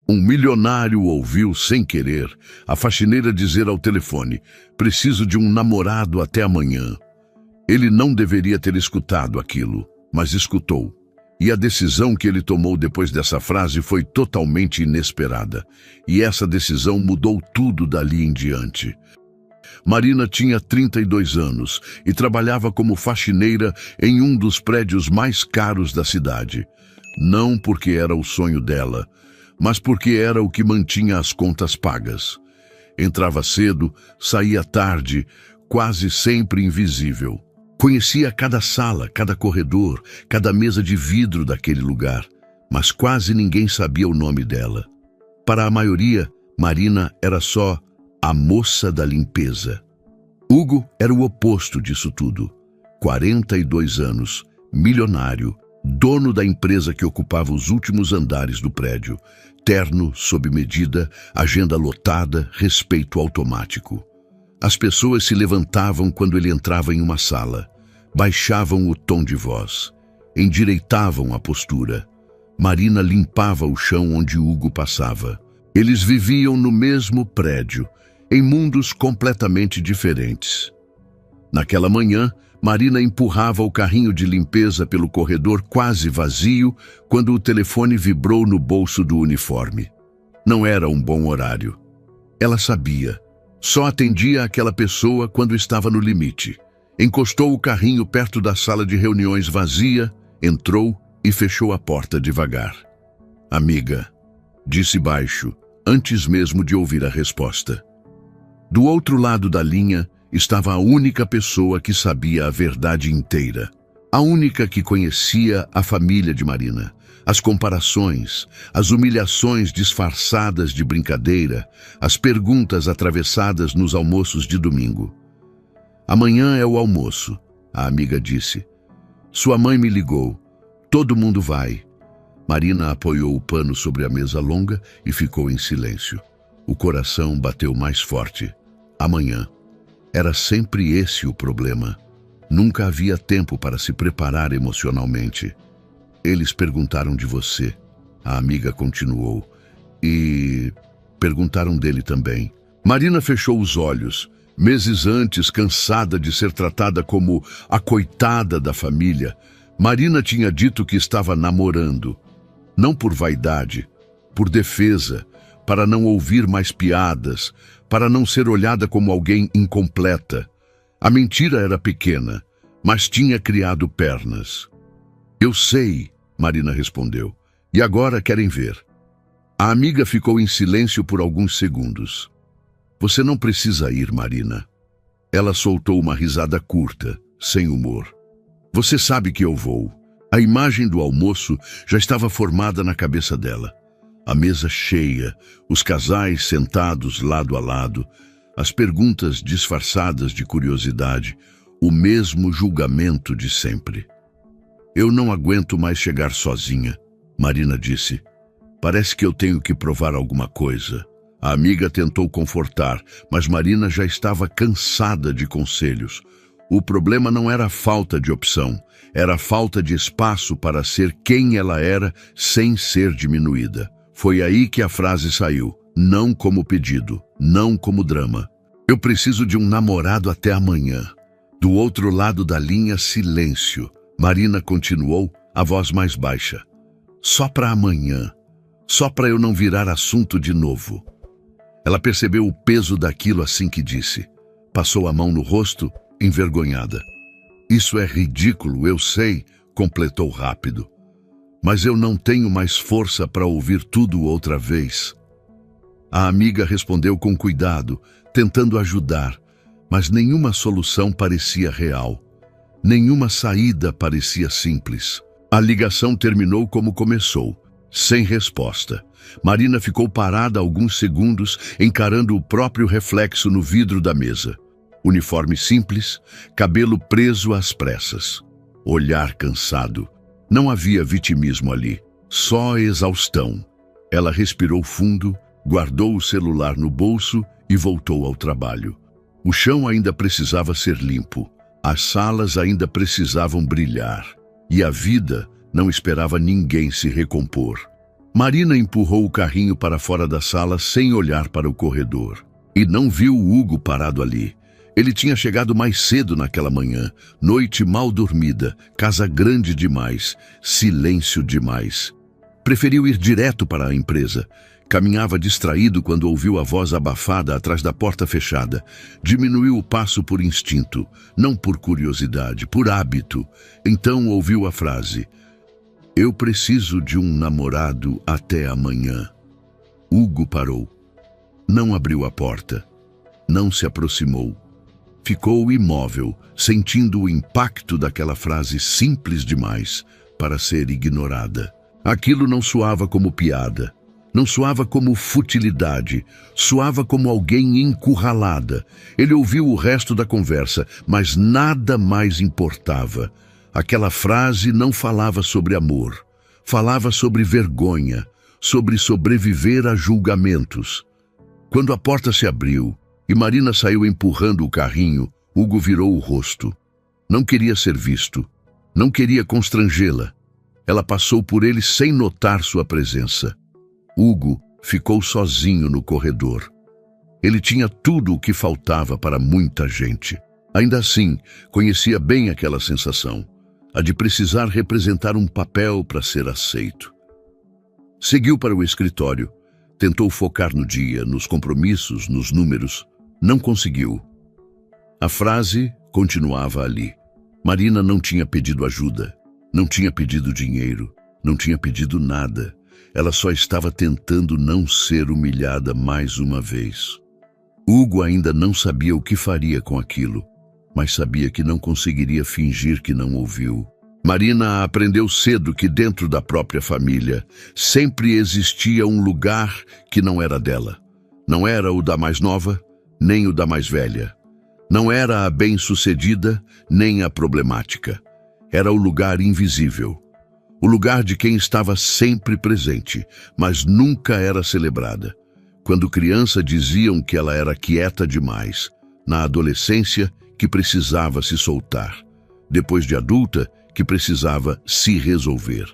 Um milionário ouviu, sem querer, a faxineira dizer ao telefone: "Preciso de um namorado até amanhã." Ele não deveria ter escutado aquilo, mas escutou. E a decisão que ele tomou depois dessa frase foi totalmente inesperada. E essa decisão mudou tudo dali em diante. Marina tinha 32 anos e trabalhava como faxineira em um dos prédios mais caros da cidade. Não porque era o sonho dela, mas porque era o que mantinha as contas pagas. Entrava cedo, saía tarde, quase sempre invisível. Conhecia cada sala, cada corredor, cada mesa de vidro daquele lugar, mas quase ninguém sabia o nome dela. Para a maioria, Marina era só a moça da limpeza. Hugo era o oposto disso tudo. 42 anos, milionário, dono da empresa que ocupava os últimos andares do prédio. Terno, sob medida, agenda lotada, respeito automático. As pessoas se levantavam quando ele entrava em uma sala, baixavam o tom de voz, endireitavam a postura. Marina limpava o chão onde Hugo passava. Eles viviam no mesmo prédio, em mundos completamente diferentes. Naquela manhã, Marina empurrava o carrinho de limpeza pelo corredor quase vazio quando o telefone vibrou no bolso do uniforme. Não era um bom horário. Ela sabia. Só atendia aquela pessoa quando estava no limite. Encostou o carrinho perto da sala de reuniões vazia, entrou e fechou a porta devagar. "Amiga", disse baixo, antes mesmo de ouvir a resposta. Do outro lado da linha estava a única pessoa que sabia a verdade inteira. A única que conhecia a família de Marina. As comparações, as humilhações disfarçadas de brincadeira, as perguntas atravessadas nos almoços de domingo. "Amanhã é o almoço", a amiga disse. "Sua mãe me ligou. Todo mundo vai." Marina apoiou o pano sobre a mesa longa e ficou em silêncio. O coração bateu mais forte. Amanhã. Era sempre esse o problema. Nunca havia tempo para se preparar emocionalmente. "Eles perguntaram de você", a amiga continuou. "E perguntaram dele também." Marina fechou os olhos. Meses antes, cansada de ser tratada como a coitada da família, Marina tinha dito que estava namorando. Não por vaidade, por defesa, para não ouvir mais piadas, para não ser olhada como alguém incompleta. A mentira era pequena, mas tinha criado pernas. "Eu sei", Marina respondeu. "E agora querem ver." A amiga ficou em silêncio por alguns segundos. "Você não precisa ir, Marina." Ela soltou uma risada curta, sem humor. "Você sabe que eu vou." A imagem do almoço já estava formada na cabeça dela. A mesa cheia, os casais sentados lado a lado, as perguntas disfarçadas de curiosidade, o mesmo julgamento de sempre. "Eu não aguento mais chegar sozinha", Marina disse. "Parece que eu tenho que provar alguma coisa." A amiga tentou confortar, mas Marina já estava cansada de conselhos. O problema não era a falta de opção, era a falta de espaço para ser quem ela era sem ser diminuída. Foi aí que a frase saiu, não como pedido, não como drama. "Eu preciso de um namorado até amanhã." Do outro lado da linha, silêncio. Marina continuou, a voz mais baixa. "Só para amanhã. Só para eu não virar assunto de novo." Ela percebeu o peso daquilo assim que disse. Passou a mão no rosto, envergonhada. "Isso é ridículo, eu sei", completou rápido. "Mas eu não tenho mais força para ouvir tudo outra vez." A amiga respondeu com cuidado, tentando ajudar, mas nenhuma solução parecia real. Nenhuma saída parecia simples. A ligação terminou como começou, sem resposta. Marina ficou parada alguns segundos, encarando o próprio reflexo no vidro da mesa. Uniforme simples, cabelo preso às pressas. Olhar cansado. Não havia vitimismo ali, só exaustão. Ela respirou fundo, guardou o celular no bolso e voltou ao trabalho. O chão ainda precisava ser limpo, as salas ainda precisavam brilhar, e a vida não esperava ninguém se recompor. Marina empurrou o carrinho para fora da sala sem olhar para o corredor. E não viu o Hugo parado ali. Ele tinha chegado mais cedo naquela manhã, noite mal dormida, casa grande demais, silêncio demais. Preferiu ir direto para a empresa. Caminhava distraído quando ouviu a voz abafada atrás da porta fechada. Diminuiu o passo por instinto, não por curiosidade, por hábito. Então ouviu a frase: "Eu preciso de um namorado até amanhã." Hugo parou. Não abriu a porta. Não se aproximou. Ficou imóvel, sentindo o impacto daquela frase simples demais para ser ignorada. Aquilo não soava como piada. Não soava como futilidade, soava como alguém encurralada. Ele ouviu o resto da conversa, mas nada mais importava. Aquela frase não falava sobre amor, falava sobre vergonha, sobre sobreviver a julgamentos. Quando a porta se abriu e Marina saiu empurrando o carrinho, Hugo virou o rosto. Não queria ser visto, não queria constrangê-la. Ela passou por ele sem notar sua presença. Hugo ficou sozinho no corredor. Ele tinha tudo o que faltava para muita gente. Ainda assim, conhecia bem aquela sensação, a de precisar representar um papel para ser aceito. Seguiu para o escritório, tentou focar no dia, nos compromissos, nos números. Não conseguiu. A frase continuava ali. Marina não tinha pedido ajuda, não tinha pedido dinheiro, não tinha pedido nada. Ela só estava tentando não ser humilhada mais uma vez. Hugo ainda não sabia o que faria com aquilo, mas sabia que não conseguiria fingir que não ouviu. Marina aprendeu cedo que dentro da própria família sempre existia um lugar que não era dela. Não era o da mais nova, nem o da mais velha. Não era a bem-sucedida, nem a problemática. Era o lugar invisível. O lugar de quem estava sempre presente, mas nunca era celebrada. Quando criança diziam que ela era quieta demais. Na adolescência, que precisava se soltar. Depois de adulta, que precisava se resolver.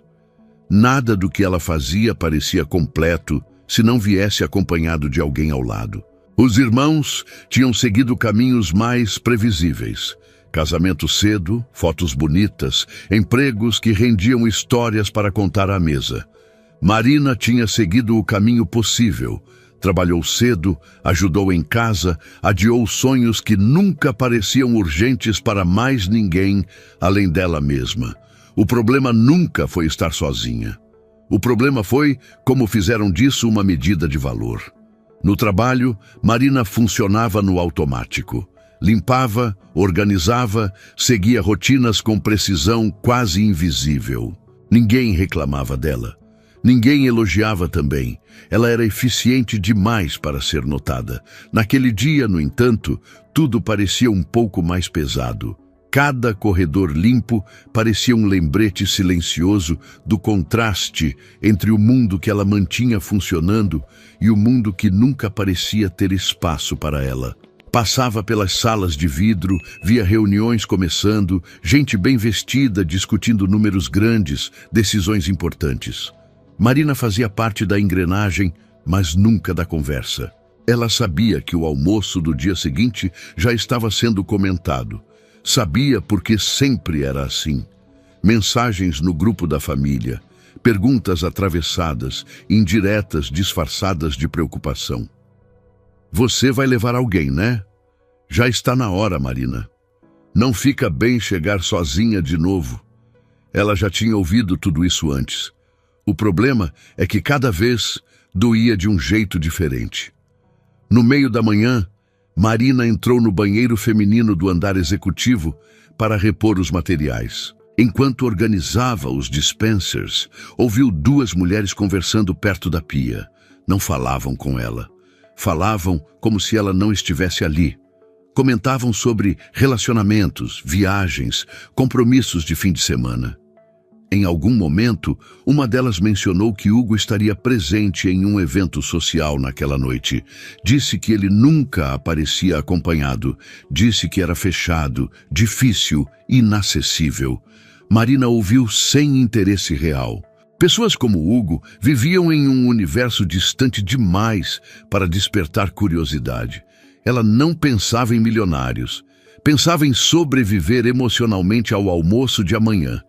Nada do que ela fazia parecia completo se não viesse acompanhado de alguém ao lado. Os irmãos tinham seguido caminhos mais previsíveis. Casamento cedo, fotos bonitas, empregos que rendiam histórias para contar à mesa. Marina tinha seguido o caminho possível. Trabalhou cedo, ajudou em casa, adiou sonhos que nunca pareciam urgentes para mais ninguém além dela mesma. O problema nunca foi estar sozinha. O problema foi como fizeram disso uma medida de valor. No trabalho, Marina funcionava no automático. Limpava, organizava, seguia rotinas com precisão quase invisível. Ninguém reclamava dela. Ninguém elogiava também. Ela era eficiente demais para ser notada. Naquele dia, no entanto, tudo parecia um pouco mais pesado. Cada corredor limpo parecia um lembrete silencioso do contraste entre o mundo que ela mantinha funcionando e o mundo que nunca parecia ter espaço para ela. Passava pelas salas de vidro, via reuniões começando, gente bem vestida discutindo números grandes, decisões importantes. Marina fazia parte da engrenagem, mas nunca da conversa. Ela sabia que o almoço do dia seguinte já estava sendo comentado. Sabia porque sempre era assim. Mensagens no grupo da família, perguntas atravessadas, indiretas disfarçadas de preocupação. Você vai levar alguém, né? Já está na hora, Marina. Não fica bem chegar sozinha de novo. Ela já tinha ouvido tudo isso antes. O problema é que cada vez doía de um jeito diferente. No meio da manhã, Marina entrou no banheiro feminino do andar executivo para repor os materiais. Enquanto organizava os dispensers, ouviu duas mulheres conversando perto da pia. Não falavam com ela. Falavam como se ela não estivesse ali. Comentavam sobre relacionamentos, viagens, compromissos de fim de semana. Em algum momento, uma delas mencionou que Hugo estaria presente em um evento social naquela noite. Disse que ele nunca aparecia acompanhado. Disse que era fechado, difícil, inacessível. Marina ouviu sem interesse real. Pessoas como Hugo viviam em um universo distante demais para despertar curiosidade. Ela não pensava em milionários. Pensava em sobreviver emocionalmente ao almoço de amanhã.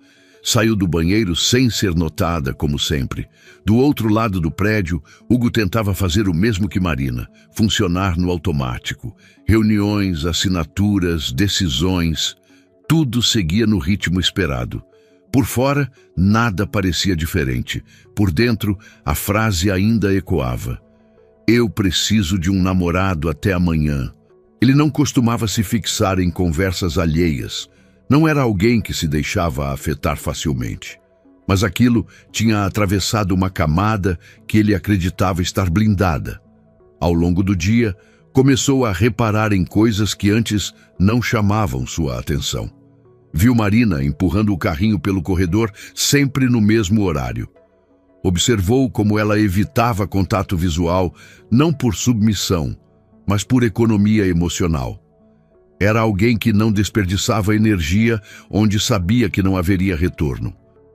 Saiu do banheiro sem ser notada, como sempre. Do outro lado do prédio, Hugo tentava fazer o mesmo que Marina, funcionar no automático. Reuniões, assinaturas, decisões, tudo seguia no ritmo esperado. Por fora, nada parecia diferente. Por dentro, a frase ainda ecoava. Eu preciso de um namorado até amanhã. Ele não costumava se fixar em conversas alheias. Não era alguém que se deixava afetar facilmente. Mas aquilo tinha atravessado uma camada que ele acreditava estar blindada. Ao longo do dia, começou a reparar em coisas que antes não chamavam sua atenção. Viu Marina empurrando o carrinho pelo corredor sempre no mesmo horário. Observou como ela evitava contato visual, não por submissão, mas por economia emocional. Era alguém que não desperdiçava energia onde sabia que não haveria retorno.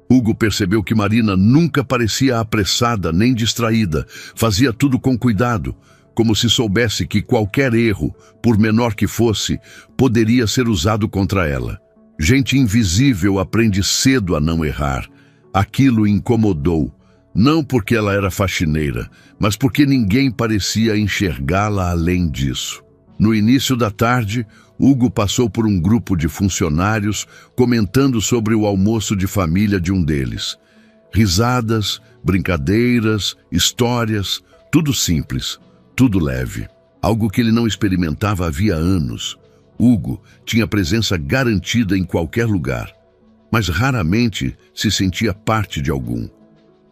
Hugo percebeu que Marina nunca parecia apressada nem distraída. Fazia tudo com cuidado, como se soubesse que qualquer erro, por menor que fosse, poderia ser usado contra ela. Gente invisível aprende cedo a não errar. Aquilo incomodou, não porque ela era faxineira, mas porque ninguém parecia enxergá-la além disso. No início da tarde, Hugo passou por um grupo de funcionários comentando sobre o almoço de família de um deles. Risadas, brincadeiras, histórias, tudo simples, tudo leve. Algo que ele não experimentava havia anos. Hugo tinha presença garantida em qualquer lugar, mas raramente se sentia parte de algum.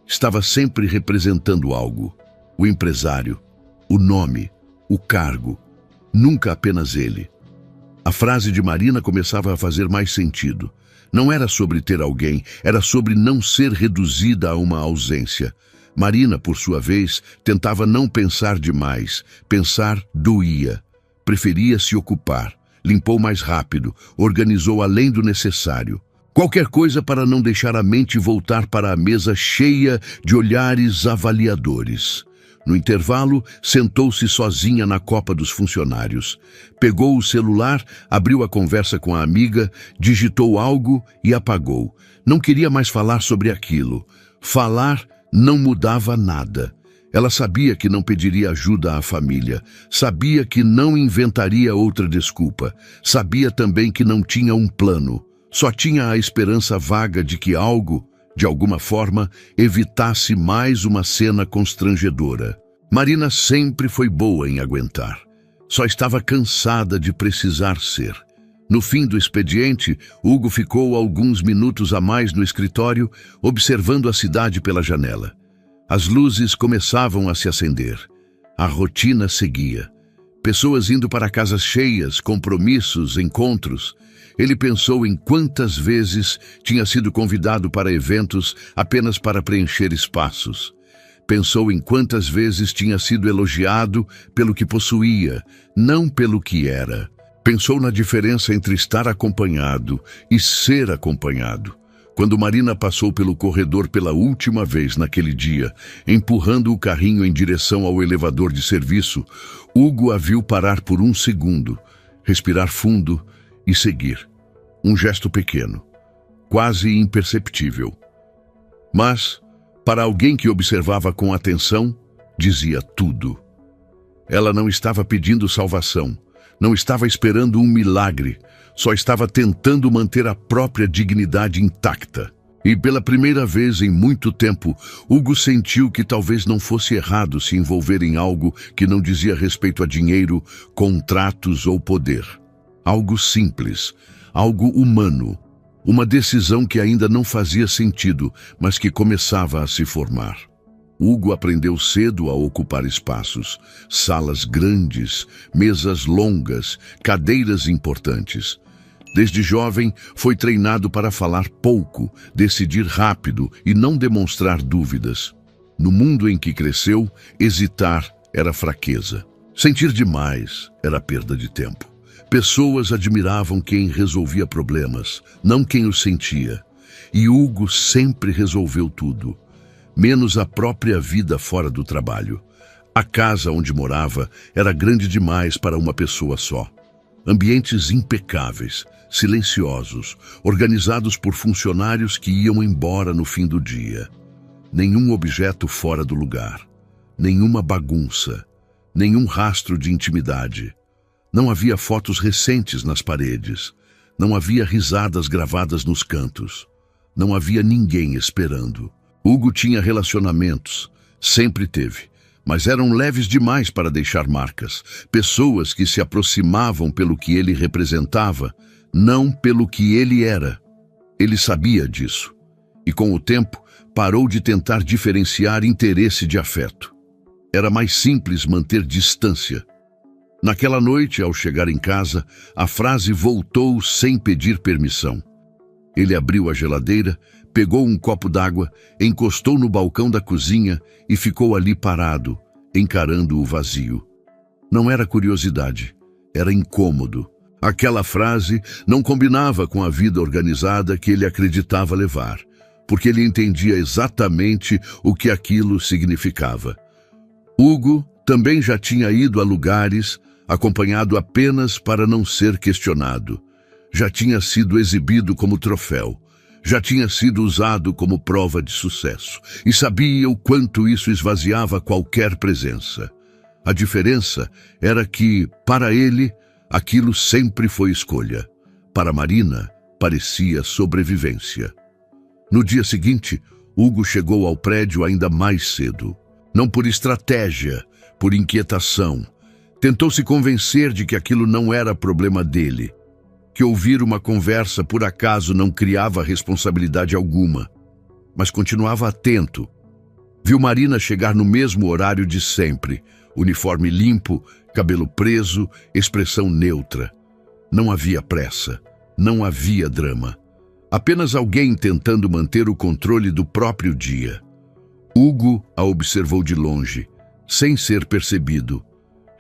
Estava sempre representando algo. O empresário, o nome, o cargo. Nunca apenas ele. A frase de Marina começava a fazer mais sentido. Não era sobre ter alguém, era sobre não ser reduzida a uma ausência. Marina, por sua vez, tentava não pensar demais. Pensar doía. Preferia se ocupar. Limpou mais rápido, organizou além do necessário. Qualquer coisa para não deixar a mente voltar para a mesa cheia de olhares avaliadores. No intervalo, sentou-se sozinha na copa dos funcionários. Pegou o celular, abriu a conversa com a amiga, digitou algo e apagou. Não queria mais falar sobre aquilo. Falar não mudava nada. Ela sabia que não pediria ajuda à família. Sabia que não inventaria outra desculpa. Sabia também que não tinha um plano. Só tinha a esperança vaga de que algo, de alguma forma, evitasse mais uma cena constrangedora. Marina sempre foi boa em aguentar. Só estava cansada de precisar ser. No fim do expediente, Hugo ficou alguns minutos a mais no escritório, observando a cidade pela janela. As luzes começavam a se acender. A rotina seguia. Pessoas indo para casas cheias, compromissos, encontros. Ele pensou em quantas vezes tinha sido convidado para eventos apenas para preencher espaços. Pensou em quantas vezes tinha sido elogiado pelo que possuía, não pelo que era. Pensou na diferença entre estar acompanhado e ser acompanhado. Quando Marina passou pelo corredor pela última vez naquele dia, empurrando o carrinho em direção ao elevador de serviço, Hugo a viu parar por um segundo, respirar fundo e seguir. Um gesto pequeno, quase imperceptível. Mas, para alguém que observava com atenção, dizia tudo. Ela não estava pedindo salvação, não estava esperando um milagre, só estava tentando manter a própria dignidade intacta. E pela primeira vez em muito tempo, Hugo sentiu que talvez não fosse errado se envolver em algo que não dizia respeito a dinheiro, contratos ou poder. Algo simples, algo humano, uma decisão que ainda não fazia sentido, mas que começava a se formar. Hugo aprendeu cedo a ocupar espaços, salas grandes, mesas longas, cadeiras importantes. Desde jovem, foi treinado para falar pouco, decidir rápido e não demonstrar dúvidas. No mundo em que cresceu, hesitar era fraqueza. Sentir demais era perda de tempo. Pessoas admiravam quem resolvia problemas, não quem os sentia. E Hugo sempre resolveu tudo. menos a própria vida fora do trabalho. A casa onde morava era grande demais para uma pessoa só. Ambientes impecáveis, silenciosos, organizados por funcionários que iam embora no fim do dia. Nenhum objeto fora do lugar, nenhuma bagunça, nenhum rastro de intimidade. Não havia fotos recentes nas paredes, não havia risadas gravadas nos cantos, não havia ninguém esperando. Hugo tinha relacionamentos, sempre teve, mas eram leves demais para deixar marcas. Pessoas que se aproximavam pelo que ele representava, não pelo que ele era. Ele sabia disso, e com o tempo parou de tentar diferenciar interesse de afeto. Era mais simples manter distância. Naquela noite, ao chegar em casa, a frase voltou sem pedir permissão. Ele abriu a geladeira, pegou um copo d'água, encostou no balcão da cozinha e ficou ali parado, encarando o vazio. Não era curiosidade, era incômodo. Aquela frase não combinava com a vida organizada que ele acreditava levar, porque ele entendia exatamente o que aquilo significava. Hugo também já tinha ido a lugares, acompanhado apenas para não ser questionado. Já tinha sido exibido como troféu. Já tinha sido usado como prova de sucesso. E sabia o quanto isso esvaziava qualquer presença. A diferença era que, para ele, aquilo sempre foi escolha. Para Marina, parecia sobrevivência. No dia seguinte, Hugo chegou ao prédio ainda mais cedo. Não por estratégia, por inquietação. Tentou se convencer de que aquilo não era problema dele, que ouvir uma conversa por acaso não criava responsabilidade alguma, mas continuava atento. Viu Marina chegar no mesmo horário de sempre, uniforme limpo, cabelo preso, expressão neutra. Não havia pressa, não havia drama. Apenas alguém tentando manter o controle do próprio dia. Hugo a observou de longe, sem ser percebido.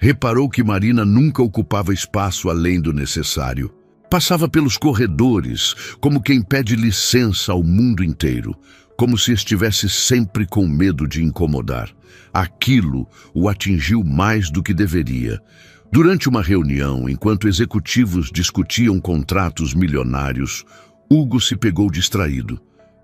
Reparou que Marina nunca ocupava espaço além do necessário. Passava pelos corredores, como quem pede licença ao mundo inteiro, como se estivesse sempre com medo de incomodar. Aquilo o atingiu mais do que deveria. Durante uma reunião, enquanto executivos discutiam contratos milionários, Hugo se pegou distraído.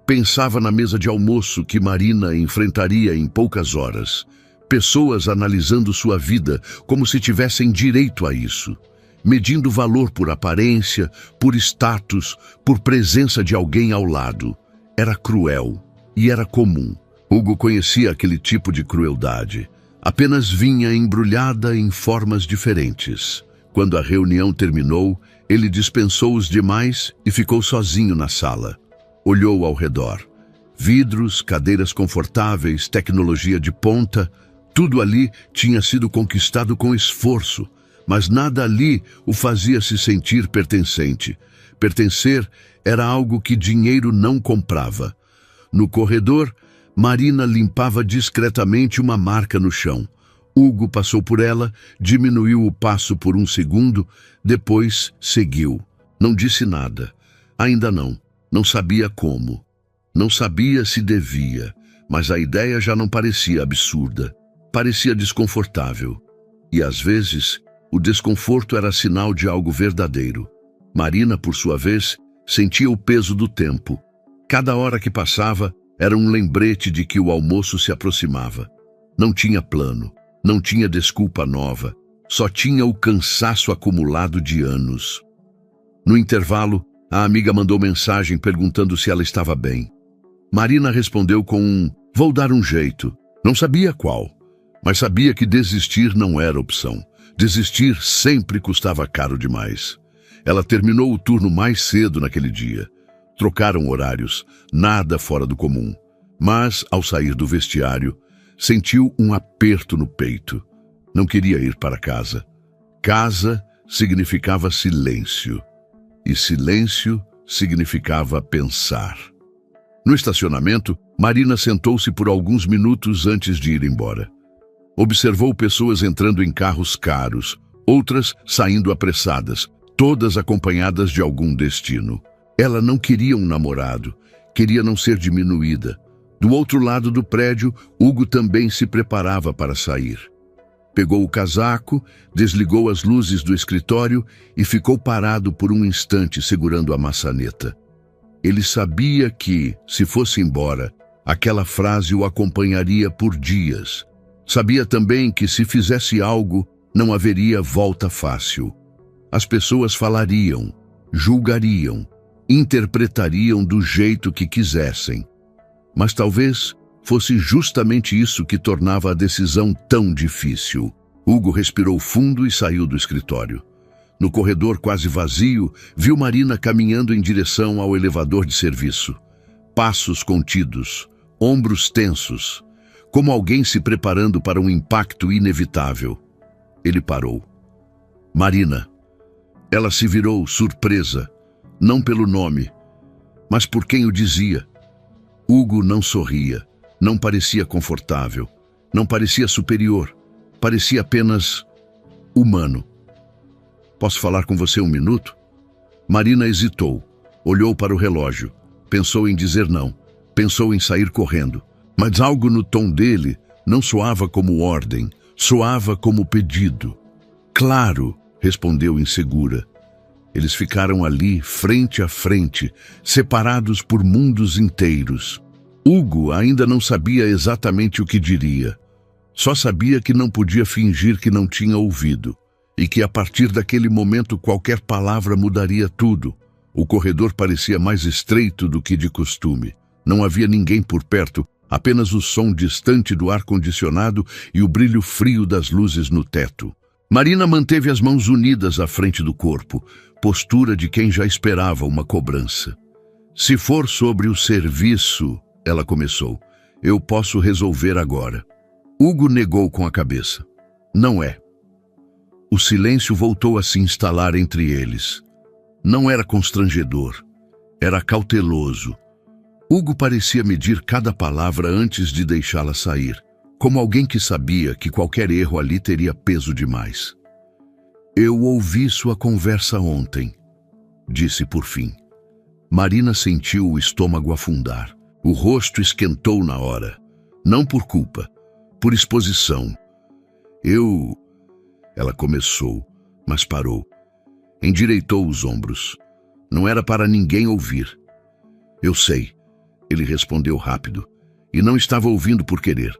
Pensava na mesa de almoço que Marina enfrentaria em poucas horas. Pessoas analisando sua vida como se tivessem direito a isso. Medindo valor por aparência, por status, por presença de alguém ao lado. Era cruel e era comum. Hugo conhecia aquele tipo de crueldade. Apenas vinha embrulhada em formas diferentes. Quando a reunião terminou, ele dispensou os demais e ficou sozinho na sala. Olhou ao redor. Vidros, cadeiras confortáveis, tecnologia de ponta, tudo ali tinha sido conquistado com esforço, mas nada ali o fazia se sentir pertencente. Pertencer era algo que dinheiro não comprava. No corredor, Marina limpava discretamente uma marca no chão. Hugo passou por ela, diminuiu o passo por um segundo, depois seguiu. Não disse nada. Ainda não. Não sabia como. Não sabia se devia, mas a ideia já não parecia absurda. Parecia desconfortável. E às vezes, o desconforto era sinal de algo verdadeiro. Marina, por sua vez, sentia o peso do tempo. Cada hora que passava era um lembrete de que o almoço se aproximava. Não tinha plano, não tinha desculpa nova, só tinha o cansaço acumulado de anos. No intervalo, a amiga mandou mensagem perguntando se ela estava bem. Marina respondeu com um "vou dar um jeito". Não sabia qual, mas sabia que desistir não era opção. Desistir sempre custava caro demais. Ela terminou o turno mais cedo naquele dia. Trocaram horários, nada fora do comum. Mas, ao sair do vestiário, sentiu um aperto no peito. Não queria ir para casa. Casa significava silêncio. E silêncio significava pensar. No estacionamento, Marina sentou-se por alguns minutos antes de ir embora. Observou pessoas entrando em carros caros, outras saindo apressadas, todas acompanhadas de algum destino. Ela não queria um namorado, queria não ser diminuída. Do outro lado do prédio, Hugo também se preparava para sair. Pegou o casaco, desligou as luzes do escritório e ficou parado por um instante segurando a maçaneta. Ele sabia que, se fosse embora, aquela frase o acompanharia por dias. Sabia também que, se fizesse algo, não haveria volta fácil. As pessoas falariam, julgariam, interpretariam do jeito que quisessem. Mas talvez fosse justamente isso que tornava a decisão tão difícil. Hugo respirou fundo e saiu do escritório. No corredor quase vazio, viu Marina caminhando em direção ao elevador de serviço. Passos contidos, ombros tensos, como alguém se preparando para um impacto inevitável. Ele parou. Marina. Ela se virou surpresa, não pelo nome, mas por quem o dizia. Hugo não sorria, não parecia confortável, não parecia superior, parecia apenas humano. Posso falar com você um minuto? Marina hesitou, olhou para o relógio, pensou em dizer não, pensou em sair correndo, mas algo no tom dele não soava como ordem, soava como pedido. Claro, respondeu insegura. Eles ficaram ali, frente a frente, separados por mundos inteiros. Hugo ainda não sabia exatamente o que diria. Só sabia que não podia fingir que não tinha ouvido, e que a partir daquele momento qualquer palavra mudaria tudo. O corredor parecia mais estreito do que de costume. Não havia ninguém por perto, apenas o som distante do ar-condicionado e o brilho frio das luzes no teto. Marina manteve as mãos unidas à frente do corpo, postura de quem já esperava uma cobrança. Se for sobre o serviço, ela começou, eu posso resolver agora. Hugo negou com a cabeça. Não é. O silêncio voltou a se instalar entre eles. Não era constrangedor, era cauteloso. Hugo parecia medir cada palavra antes de deixá-la sair, como alguém que sabia que qualquer erro ali teria peso demais. Eu ouvi sua conversa ontem, disse por fim. Marina sentiu o estômago afundar. O rosto esquentou na hora. Não por culpa, por exposição. Ela começou, mas parou. Endireitou os ombros. Não era para ninguém ouvir. Eu sei, ele respondeu rápido, e não estava ouvindo por querer.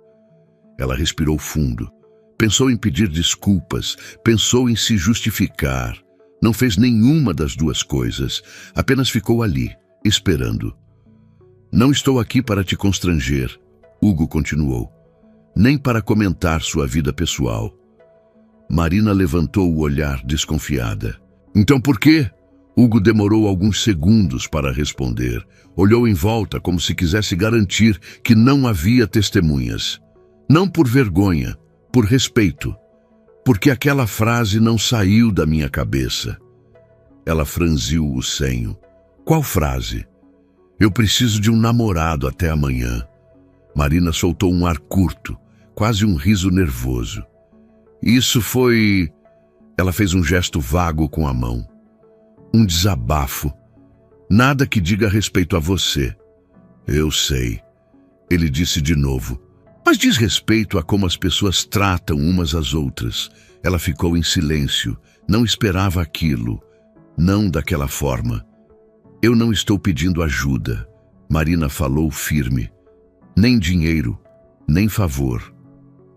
Ela respirou fundo. Pensou em pedir desculpas, pensou em se justificar. Não fez nenhuma das duas coisas, apenas ficou ali, esperando. Não estou aqui para te constranger, Hugo continuou, nem para comentar sua vida pessoal. Marina levantou o olhar desconfiada. Então por quê? Hugo demorou alguns segundos para responder. Olhou em volta como se quisesse garantir que não havia testemunhas. Não por vergonha, por respeito, porque aquela frase não saiu da minha cabeça. Ela franziu o senho. Qual frase? Eu preciso de um namorado até amanhã. Marina soltou um ar curto, quase um riso nervoso. Isso foi... Ela fez um gesto vago com a mão. Um desabafo. Nada que diga respeito a você. Eu sei. Ele disse de novo. Mas diz respeito a como as pessoas tratam umas às outras. Ela ficou em silêncio. Não esperava aquilo. Não daquela forma. Eu não estou pedindo ajuda. Marina falou firme. Nem dinheiro, nem favor.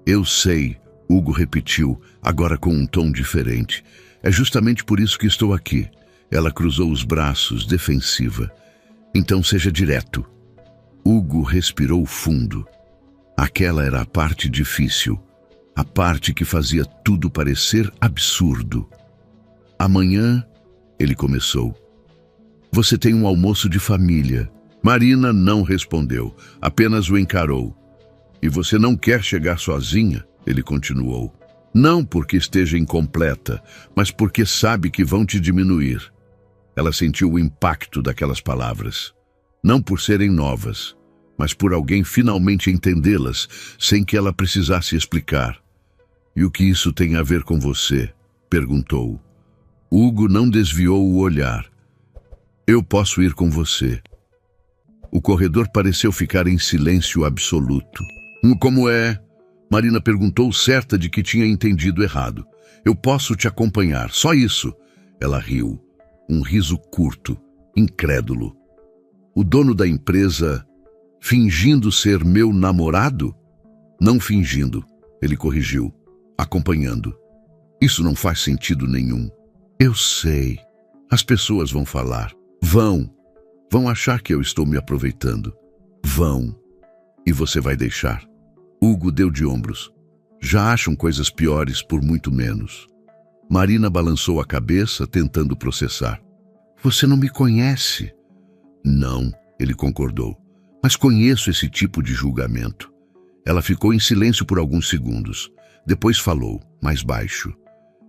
Eu sei, Hugo repetiu, agora com um tom diferente. É justamente por isso que estou aqui. Ela cruzou os braços, defensiva. Então seja direto. Hugo respirou fundo. Aquela era a parte difícil, a parte que fazia tudo parecer absurdo. Amanhã, ele começou. Você tem um almoço de família. Marina não respondeu, apenas o encarou. E você não quer chegar sozinha? Ele continuou. Não porque esteja incompleta, mas porque sabe que vão te diminuir. Ela sentiu o impacto daquelas palavras. Não por serem novas, mas por alguém finalmente entendê-las sem que ela precisasse explicar. E o que isso tem a ver com você? Perguntou. Hugo não desviou o olhar. Eu posso ir com você. O corredor pareceu ficar em silêncio absoluto. Como é? Marina perguntou, certa de que tinha entendido errado. Eu posso te acompanhar, só isso. Ela riu. Um riso curto, incrédulo. O dono da empresa, fingindo ser meu namorado? Não fingindo, ele corrigiu, acompanhando. Isso não faz sentido nenhum. Eu sei. As pessoas vão falar. Vão achar que eu estou me aproveitando. Vão. E você vai deixar? Hugo deu de ombros. Já acham coisas piores por muito menos. Marina balançou a cabeça, tentando processar. Você não me conhece. Não, ele concordou. Mas conheço esse tipo de julgamento. Ela ficou em silêncio por alguns segundos. Depois falou, mais baixo.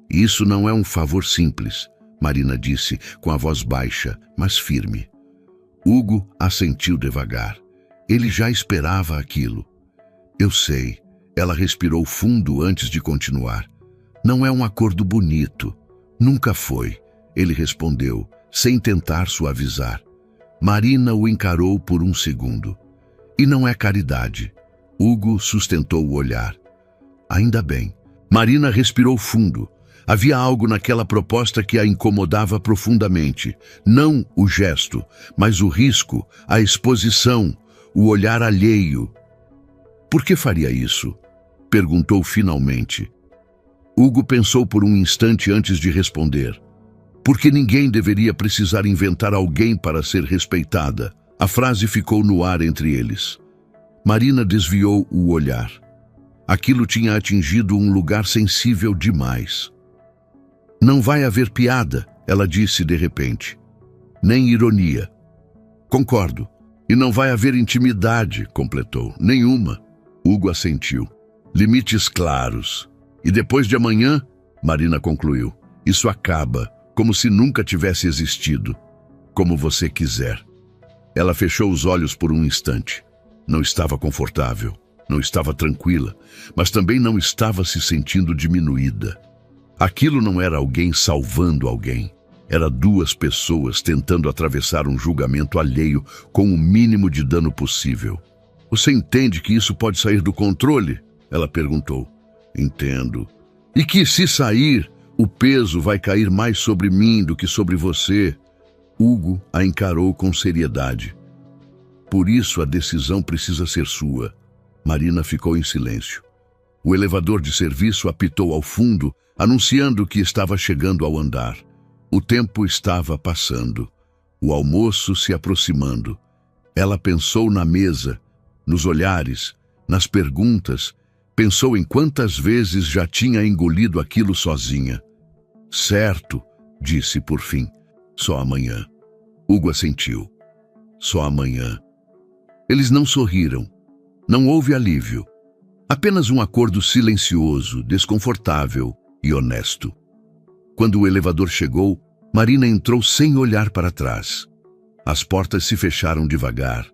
Isso não é um favor simples, Marina disse, com a voz baixa, mas firme. Hugo assentiu devagar. Ele já esperava aquilo. Eu sei. Ela respirou fundo antes de continuar. Não é um acordo bonito. Nunca foi. Ele respondeu, sem tentar suavizar. Marina o encarou por um segundo. E não é caridade. Hugo sustentou o olhar. Ainda bem. Marina respirou fundo. Havia algo naquela proposta que a incomodava profundamente. Não o gesto, mas o risco, a exposição, o olhar alheio. Por que faria isso? Perguntou finalmente. Hugo pensou por um instante antes de responder. Porque ninguém deveria precisar inventar alguém para ser respeitada. A frase ficou no ar entre eles. Marina desviou o olhar. Aquilo tinha atingido um lugar sensível demais. Não vai haver piada, ela disse de repente. Nem ironia. Concordo. E não vai haver intimidade, completou. Nenhuma. Hugo assentiu. Limites claros. E depois de amanhã, Marina concluiu, isso acaba, como se nunca tivesse existido. Como você quiser. Ela fechou os olhos por um instante. Não estava confortável, não estava tranquila, mas também não estava se sentindo diminuída. Aquilo não era alguém salvando alguém. Era duas pessoas tentando atravessar um julgamento alheio com o mínimo de dano possível. Você entende que isso pode sair do controle? Ela perguntou. Entendo. E que se sair, o peso vai cair mais sobre mim do que sobre você. Hugo a encarou com seriedade. Por isso a decisão precisa ser sua. Marina ficou em silêncio. O elevador de serviço apitou ao fundo, anunciando que estava chegando ao andar. O tempo estava passando. O almoço se aproximando. Ela pensou na mesa, nos olhares, nas perguntas, pensou em quantas vezes já tinha engolido aquilo sozinha. Certo, disse por fim. Só amanhã. Hugo assentiu. Só amanhã. Eles não sorriram. Não houve alívio. Apenas um acordo silencioso, desconfortável e honesto. Quando o elevador chegou, Marina entrou sem olhar para trás. As portas se fecharam devagar.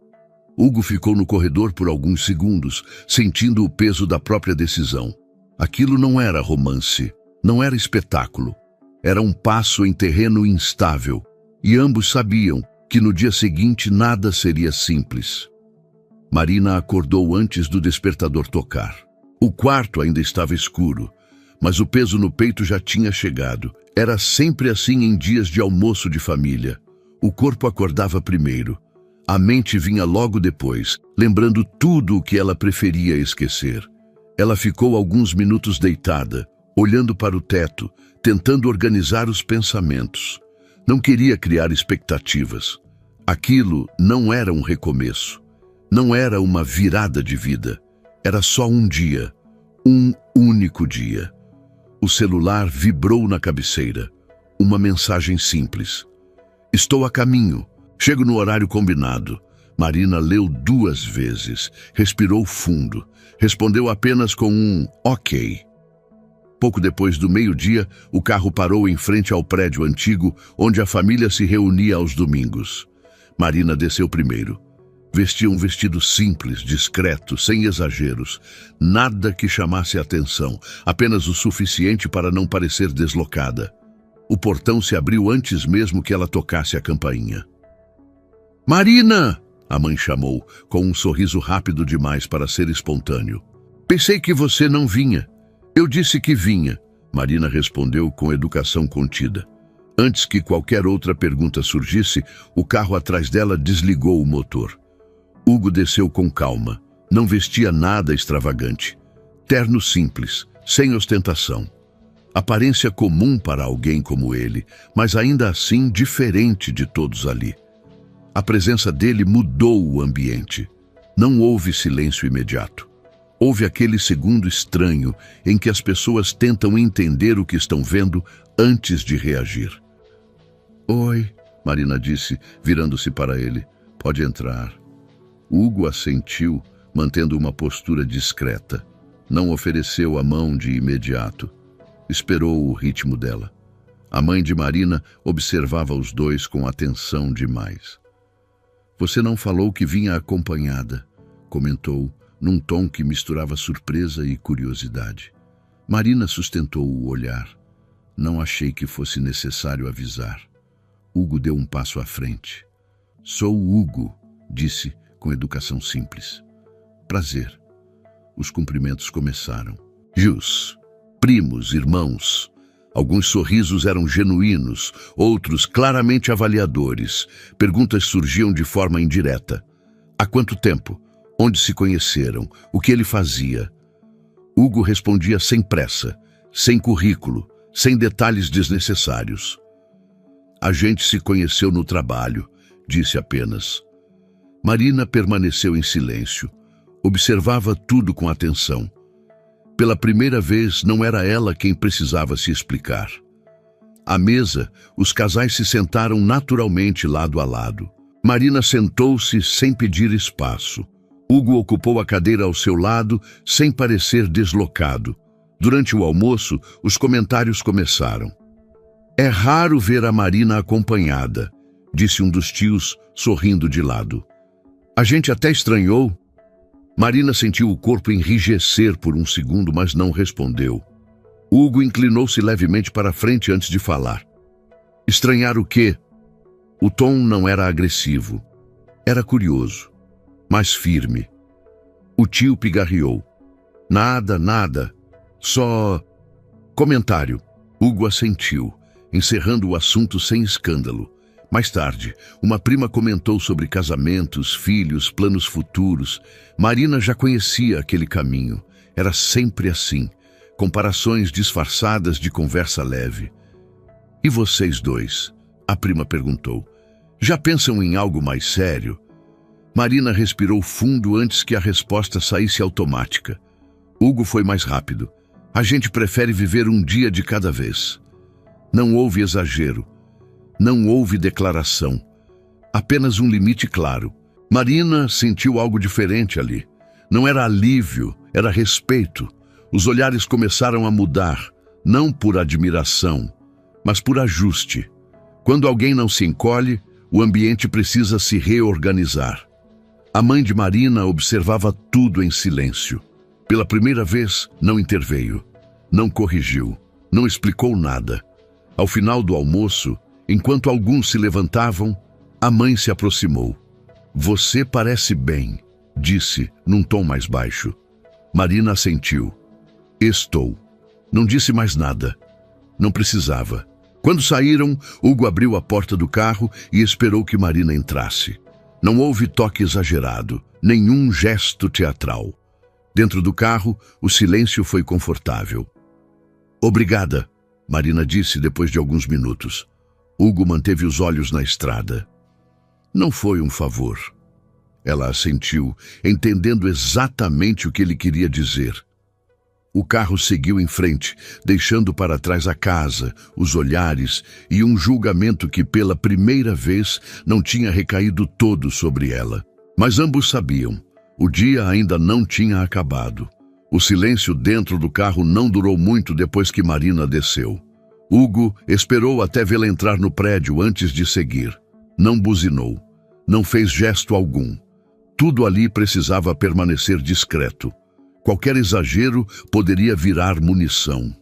Hugo ficou no corredor por alguns segundos, sentindo o peso da própria decisão. Aquilo não era romance, não era espetáculo. Era um passo em terreno instável, e ambos sabiam que no dia seguinte nada seria simples. Marina acordou antes do despertador tocar. O quarto ainda estava escuro, mas o peso no peito já tinha chegado. Era sempre assim em dias de almoço de família. O corpo acordava primeiro. A mente vinha logo depois, lembrando tudo o que ela preferia esquecer. Ela ficou alguns minutos deitada, olhando para o teto, tentando organizar os pensamentos. Não queria criar expectativas. Aquilo não era um recomeço. Não era uma virada de vida. Era só um dia. Um único dia. O celular vibrou na cabeceira. Uma mensagem simples. Estou a caminho. Chego no horário combinado. Marina leu 2 vezes. Respirou fundo. Respondeu apenas com um ok. Pouco depois do meio-dia, o carro parou em frente ao prédio antigo, onde a família se reunia aos domingos. Marina desceu primeiro. Vestia um vestido simples, discreto, sem exageros. Nada que chamasse atenção, apenas o suficiente para não parecer deslocada. O portão se abriu antes mesmo que ela tocasse a campainha. «Marina!» a mãe chamou, com um sorriso rápido demais para ser espontâneo. Pensei que você não vinha. Eu disse que vinha, Marina respondeu com educação contida. Antes que qualquer outra pergunta surgisse, o carro atrás dela desligou o motor. Hugo desceu com calma. Não vestia nada extravagante. Terno simples, sem ostentação. Aparência comum para alguém como ele, mas ainda assim diferente de todos ali. A presença dele mudou o ambiente. Não houve silêncio imediato. Houve aquele segundo estranho em que as pessoas tentam entender o que estão vendo antes de reagir. Oi, Marina disse, virando-se para ele. Pode entrar. Hugo assentiu, mantendo uma postura discreta. Não ofereceu a mão de imediato. Esperou o ritmo dela. A mãe de Marina observava os dois com atenção demais. Você não falou que vinha acompanhada, comentou, num tom que misturava surpresa e curiosidade. Marina sustentou o olhar. Não achei que fosse necessário avisar. Hugo deu um passo à frente. Sou Hugo, disse com educação simples. Prazer. Os cumprimentos começaram. Jus, primos, irmãos. Alguns sorrisos eram genuínos, outros claramente avaliadores. Perguntas surgiam de forma indireta. Há quanto tempo? Onde se conheceram? O que ele fazia? Hugo respondia sem pressa, sem currículo, sem detalhes desnecessários. A gente se conheceu no trabalho, disse apenas. Marina permaneceu em silêncio. Observava tudo com atenção. Pela primeira vez, não era ela quem precisava se explicar. À mesa, os casais se sentaram naturalmente lado a lado. Marina sentou-se sem pedir espaço. Hugo ocupou a cadeira ao seu lado, sem parecer deslocado. Durante o almoço, os comentários começaram. É raro ver a Marina acompanhada, disse um dos tios, sorrindo de lado. A gente até estranhou. Marina sentiu o corpo enrijecer por um segundo, mas não respondeu. Hugo inclinou-se levemente para frente antes de falar. Estranhar o quê? O tom não era agressivo. Era curioso, mas firme. O tio pigarreou. Nada, nada. Só... Comentário. Hugo assentiu, encerrando o assunto sem escândalo. Mais tarde, uma prima comentou sobre casamentos, filhos, planos futuros. Marina já conhecia aquele caminho. Era sempre assim. Comparações disfarçadas de conversa leve. E vocês dois? A prima perguntou. Já pensam em algo mais sério? Marina respirou fundo antes que a resposta saísse automática. Hugo foi mais rápido. A gente prefere viver um dia de cada vez. Não houve exagero. Não houve declaração. Apenas um limite claro. Marina sentiu algo diferente ali. Não era alívio, era respeito. Os olhares começaram a mudar, não por admiração, mas por ajuste. Quando alguém não se encolhe, o ambiente precisa se reorganizar. A mãe de Marina observava tudo em silêncio. Pela primeira vez, não interveio, não corrigiu, não explicou nada. Ao final do almoço, enquanto alguns se levantavam, a mãe se aproximou. Você parece bem, disse, num tom mais baixo. Marina assentiu. Estou. Não disse mais nada. Não precisava. Quando saíram, Hugo abriu a porta do carro e esperou que Marina entrasse. Não houve toque exagerado, nenhum gesto teatral. Dentro do carro, o silêncio foi confortável. Obrigada, Marina disse depois de alguns minutos. Hugo manteve os olhos na estrada. Não foi um favor. Ela assentiu, entendendo exatamente o que ele queria dizer. O carro seguiu em frente, deixando para trás a casa, os olhares e um julgamento que pela primeira vez não tinha recaído todo sobre ela. Mas ambos sabiam, o dia ainda não tinha acabado. O silêncio dentro do carro não durou muito depois que Marina desceu. Hugo esperou até vê-la entrar no prédio antes de seguir. Não buzinou, não fez gesto algum. Tudo ali precisava permanecer discreto. Qualquer exagero poderia virar munição.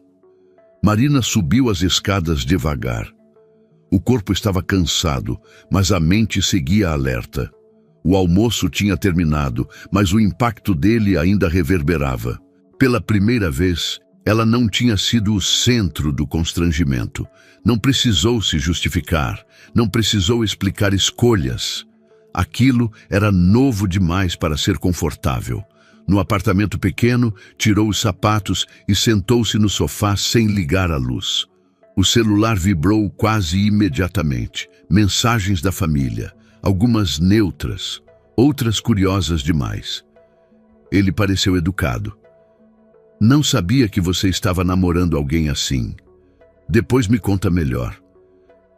Marina subiu as escadas devagar. O corpo estava cansado, mas a mente seguia alerta. O almoço tinha terminado, mas o impacto dele ainda reverberava. Pela primeira vez, ela não tinha sido o centro do constrangimento. Não precisou se justificar, não precisou explicar escolhas. Aquilo era novo demais para ser confortável. No apartamento pequeno, tirou os sapatos e sentou-se no sofá sem ligar a luz. O celular vibrou quase imediatamente. Mensagens da família, algumas neutras, outras curiosas demais. Ele pareceu educado. Não sabia que você estava namorando alguém assim. Depois me conta melhor.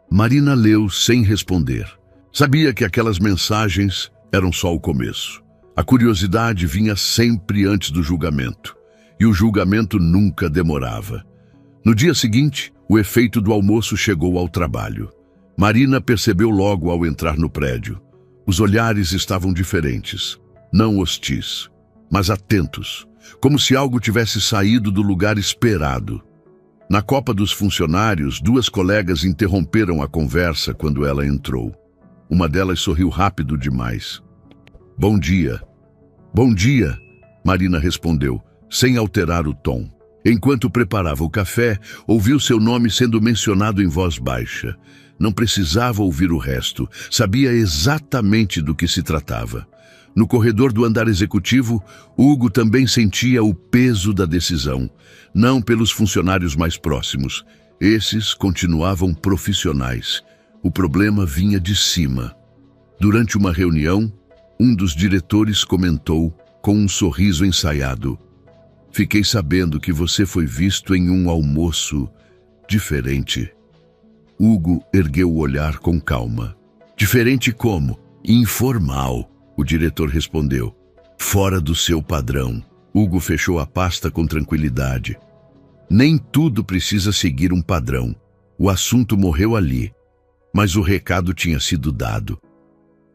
Marina leu sem responder. Sabia que aquelas mensagens eram só o começo. A curiosidade vinha sempre antes do julgamento. E o julgamento nunca demorava. No dia seguinte, o efeito do almoço chegou ao trabalho. Marina percebeu logo ao entrar no prédio. Os olhares estavam diferentes. Não hostis, mas atentos. Como se algo tivesse saído do lugar esperado. Na copa dos funcionários, duas colegas interromperam a conversa quando ela entrou. Uma delas sorriu rápido demais. Bom dia. Bom dia, Marina respondeu, sem alterar o tom. Enquanto preparava o café, ouviu seu nome sendo mencionado em voz baixa. Não precisava ouvir o resto, sabia exatamente do que se tratava. No corredor do andar executivo, Hugo também sentia o peso da decisão, não pelos funcionários mais próximos. Esses continuavam profissionais. O problema vinha de cima. Durante uma reunião, um dos diretores comentou, com um sorriso ensaiado: "Fiquei sabendo que você foi visto em um almoço diferente." Hugo ergueu o olhar com calma. "Diferente como? Informal." O diretor respondeu. "Fora do seu padrão." Hugo fechou a pasta com tranquilidade. Nem tudo precisa seguir um padrão. O assunto morreu ali, mas o recado tinha sido dado.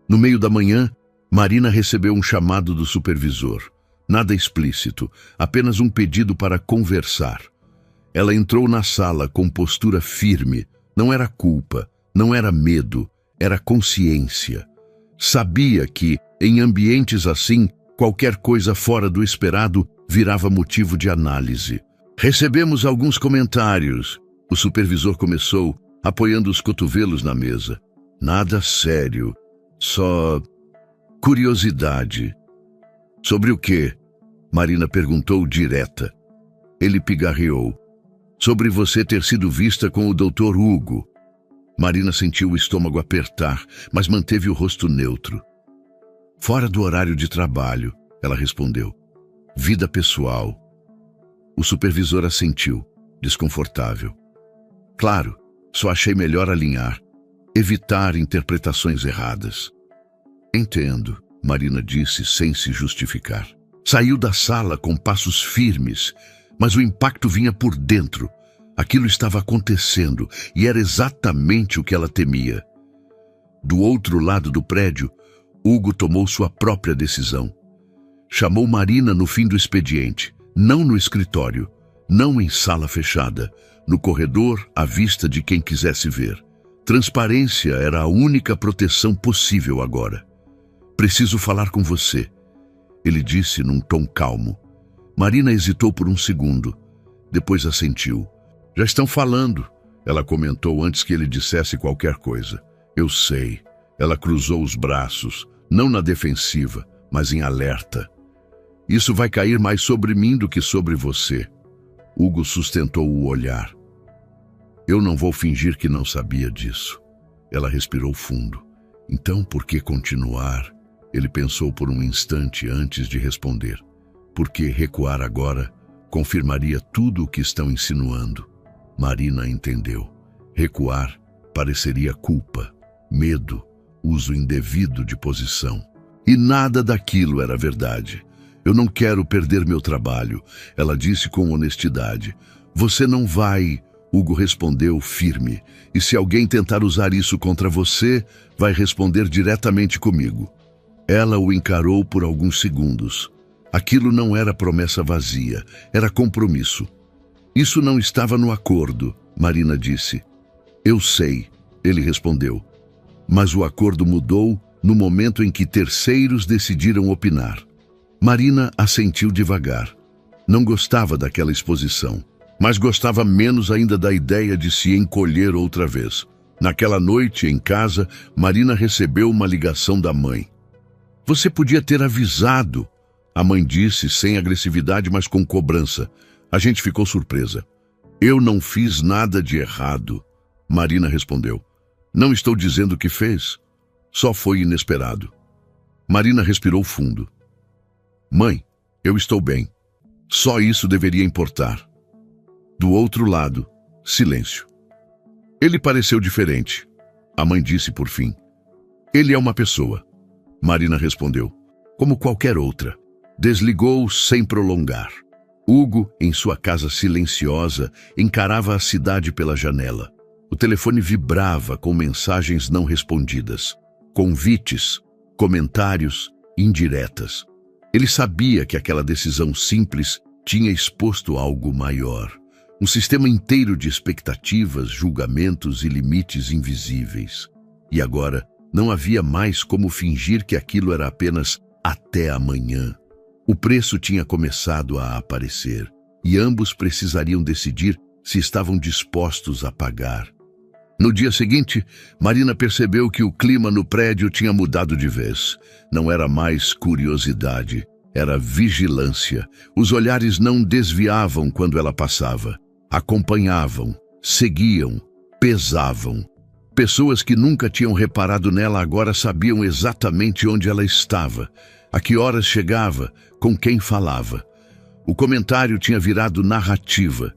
No meio da manhã, Marina recebeu um chamado do supervisor. Nada explícito, apenas um pedido para conversar. Ela entrou na sala com postura firme. Não era culpa, não era medo, era consciência. Sabia que, em ambientes assim, qualquer coisa fora do esperado virava motivo de análise. "Recebemos alguns comentários." O supervisor começou, apoiando os cotovelos na mesa. "Nada sério, só curiosidade." "Sobre o quê?" Marina perguntou direta. Ele pigarreou. "Sobre você ter sido vista com o Dr. Hugo." Marina sentiu o estômago apertar, mas manteve o rosto neutro. "Fora do horário de trabalho," ela respondeu. "Vida pessoal." O supervisor assentiu, desconfortável. "Claro, só achei melhor alinhar, evitar interpretações erradas." "Entendo," Marina disse sem se justificar. Saiu da sala com passos firmes, mas o impacto vinha por dentro. Aquilo estava acontecendo e era exatamente o que ela temia. Do outro lado do prédio, Hugo tomou sua própria decisão. Chamou Marina no fim do expediente, não no escritório, não em sala fechada, no corredor à vista de quem quisesse ver. Transparência era a única proteção possível agora. "Preciso falar com você," ele disse num tom calmo. Marina hesitou por um segundo, depois assentiu. "Já estão falando," ela comentou antes que ele dissesse qualquer coisa. "Eu sei." Ela cruzou os braços, não na defensiva, mas em alerta. "Isso vai cair mais sobre mim do que sobre você." Hugo sustentou o olhar. "Eu não vou fingir que não sabia disso." Ela respirou fundo. "Então, por que continuar?" Ele pensou por um instante antes de responder. Porque recuar agora confirmaria tudo o que estão insinuando. Marina entendeu. Recuar pareceria culpa, medo, uso indevido de posição. E nada daquilo era verdade. "Eu não quero perder meu trabalho," ela disse com honestidade. "Você não vai," Hugo respondeu firme. "E se alguém tentar usar isso contra você, vai responder diretamente comigo." Ela o encarou por alguns segundos. Aquilo não era promessa vazia, era compromisso. "Isso não estava no acordo," Marina disse. "Eu sei," ele respondeu. "Mas o acordo mudou no momento em que terceiros decidiram opinar. Marina assentiu devagar. Não gostava daquela exposição, mas gostava menos ainda da ideia de se encolher outra vez. Naquela noite, em casa, Marina recebeu uma ligação da mãe. "Você podia ter avisado", a mãe disse, sem agressividade, mas com cobrança. A gente ficou surpresa. "Eu não fiz nada de errado", Marina respondeu. "Não estou dizendo que fez. Só foi inesperado." Marina respirou fundo. "Mãe, eu estou bem. Só isso deveria importar." Do outro lado, silêncio. "Ele pareceu diferente", a mãe disse por fim. "Ele é uma pessoa", Marina respondeu, "como qualquer outra." Desligou sem prolongar. Hugo, em sua casa silenciosa, encarava a cidade pela janela. O telefone vibrava com mensagens não respondidas, convites, comentários, indiretas. Ele sabia que aquela decisão simples tinha exposto algo maior. Um sistema inteiro de expectativas, julgamentos e limites invisíveis. E agora, não havia mais como fingir que aquilo era apenas até amanhã. O preço tinha começado a aparecer, e ambos precisariam decidir se estavam dispostos a pagar. No dia seguinte, Marina percebeu que o clima no prédio tinha mudado de vez. Não era mais curiosidade, era vigilância. Os olhares não desviavam quando ela passava. Acompanhavam, seguiam, pesavam. Pessoas que nunca tinham reparado nela agora sabiam exatamente onde ela estava, a que horas chegava, com quem falava. O comentário tinha virado narrativa,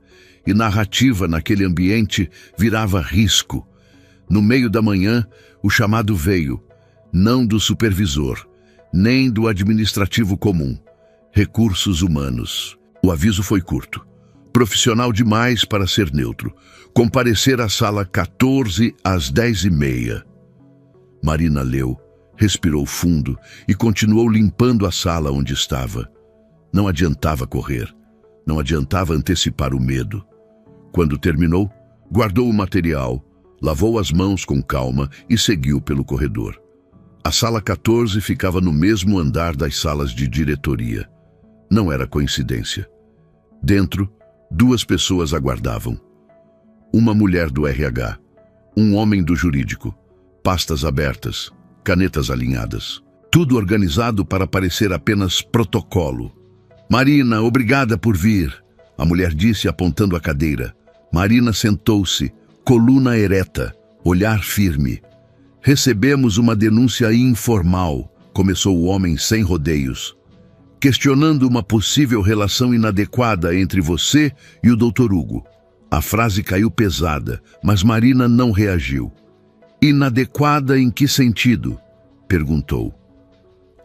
e narrativa naquele ambiente virava risco. No meio da manhã, o chamado veio, não do supervisor, nem do administrativo comum. Recursos humanos. O aviso foi curto. Profissional demais para ser neutro. Comparecer à sala 14 às 10h30. Marina leu, respirou fundo e continuou limpando a sala onde estava. Não adiantava correr. Não adiantava antecipar o medo. Quando terminou, guardou o material, lavou as mãos com calma e seguiu pelo corredor. A sala 14 ficava no mesmo andar das salas de diretoria. Não era coincidência. Dentro, 2 pessoas aguardavam. Uma mulher do RH, um homem do jurídico, pastas abertas, canetas alinhadas. Tudo organizado para parecer apenas protocolo. "Marina, obrigada por vir", a mulher disse apontando a cadeira. Marina sentou-se, coluna ereta, olhar firme. "Recebemos uma denúncia informal", começou o homem sem rodeios, "questionando uma possível relação inadequada entre você e o Dr. Hugo." A frase caiu pesada, mas Marina não reagiu. "Inadequada em que sentido?", perguntou.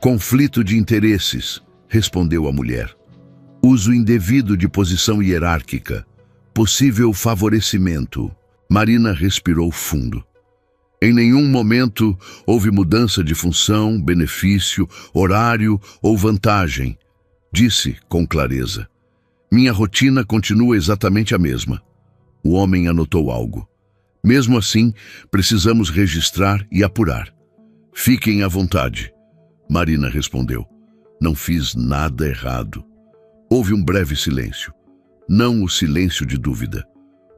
"Conflito de interesses", respondeu a mulher. "Uso indevido de posição hierárquica. Possível favorecimento." Marina respirou fundo. Em nenhum momento houve mudança de função, benefício, horário ou vantagem. Disse com clareza. "Minha rotina continua exatamente a mesma." O homem anotou algo. "Mesmo assim, precisamos registrar e apurar." "Fiquem à vontade", Marina respondeu. "Não fiz nada errado." Houve um breve silêncio. Não o silêncio de dúvida,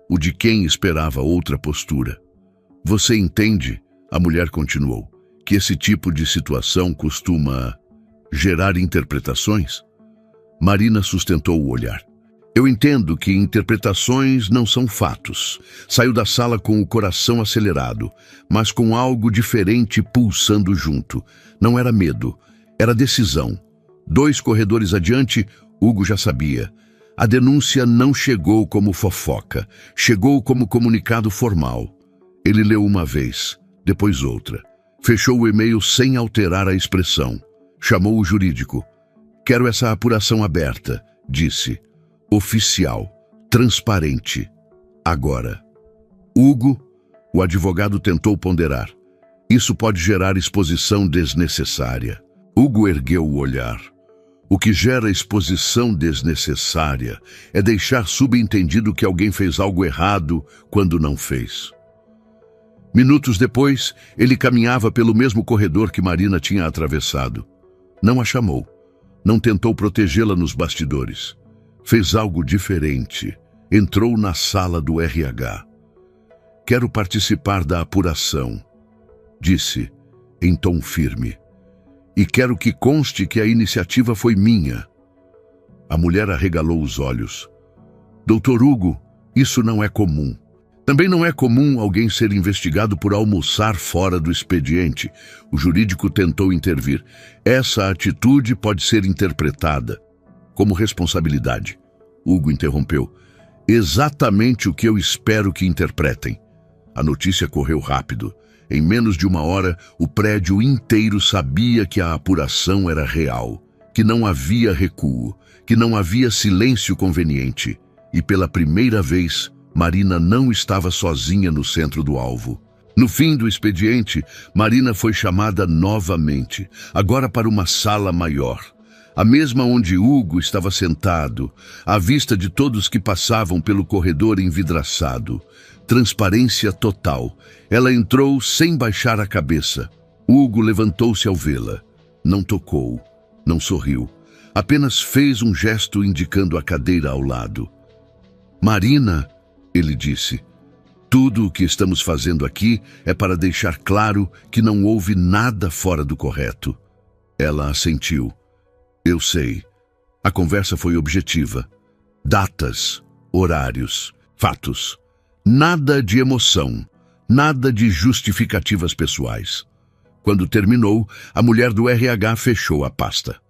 o de quem esperava outra postura. "Você entende", a mulher continuou, "que esse tipo de situação costuma gerar interpretações?" Marina sustentou o olhar. "Eu entendo que interpretações não são fatos." Saiu da sala com o coração acelerado, mas com algo diferente pulsando junto. Não era medo, era decisão. 2 corredores adiante, Hugo já sabia. A denúncia não chegou como fofoca, chegou como comunicado formal. Ele leu uma vez, depois outra. Fechou o e-mail sem alterar a expressão. Chamou o jurídico. "Quero essa apuração aberta", disse. "Oficial, transparente. Agora." "Hugo", o advogado tentou ponderar. "Isso pode gerar exposição desnecessária." Hugo ergueu o olhar. "O que gera exposição desnecessária é deixar subentendido que alguém fez algo errado quando não fez." Minutos depois, ele caminhava pelo mesmo corredor que Marina tinha atravessado. Não a chamou. Não tentou protegê-la nos bastidores. Fez algo diferente. Entrou na sala do RH. Quero participar da apuração, disse, em tom firme. E quero que conste que a iniciativa foi minha. A mulher arregalou os olhos. Doutor Hugo, isso não é comum. Também não é comum alguém ser investigado por almoçar fora do expediente. O jurídico tentou intervir. Essa atitude pode ser interpretada como responsabilidade. Hugo interrompeu. Exatamente o que eu espero que interpretem. A notícia correu rápido. Em menos de uma hora, o prédio inteiro sabia que a apuração era real, que não havia recuo, que não havia silêncio conveniente. E pela primeira vez, Marina não estava sozinha no centro do alvo. No fim do expediente, Marina foi chamada novamente, agora para uma sala maior. A mesma onde Hugo estava sentado, à vista de todos que passavam pelo corredor envidraçado. Transparência total. Ela entrou sem baixar a cabeça. Hugo levantou-se ao vê-la. Não tocou, não sorriu. Apenas fez um gesto indicando a cadeira ao lado. Marina, ele disse, tudo o que estamos fazendo aqui é para deixar claro que não houve nada fora do correto. Ela assentiu. Eu sei. A conversa foi objetiva. Datas, horários, fatos. Nada de emoção, nada de justificativas pessoais. Quando terminou, a mulher do RH fechou a pasta.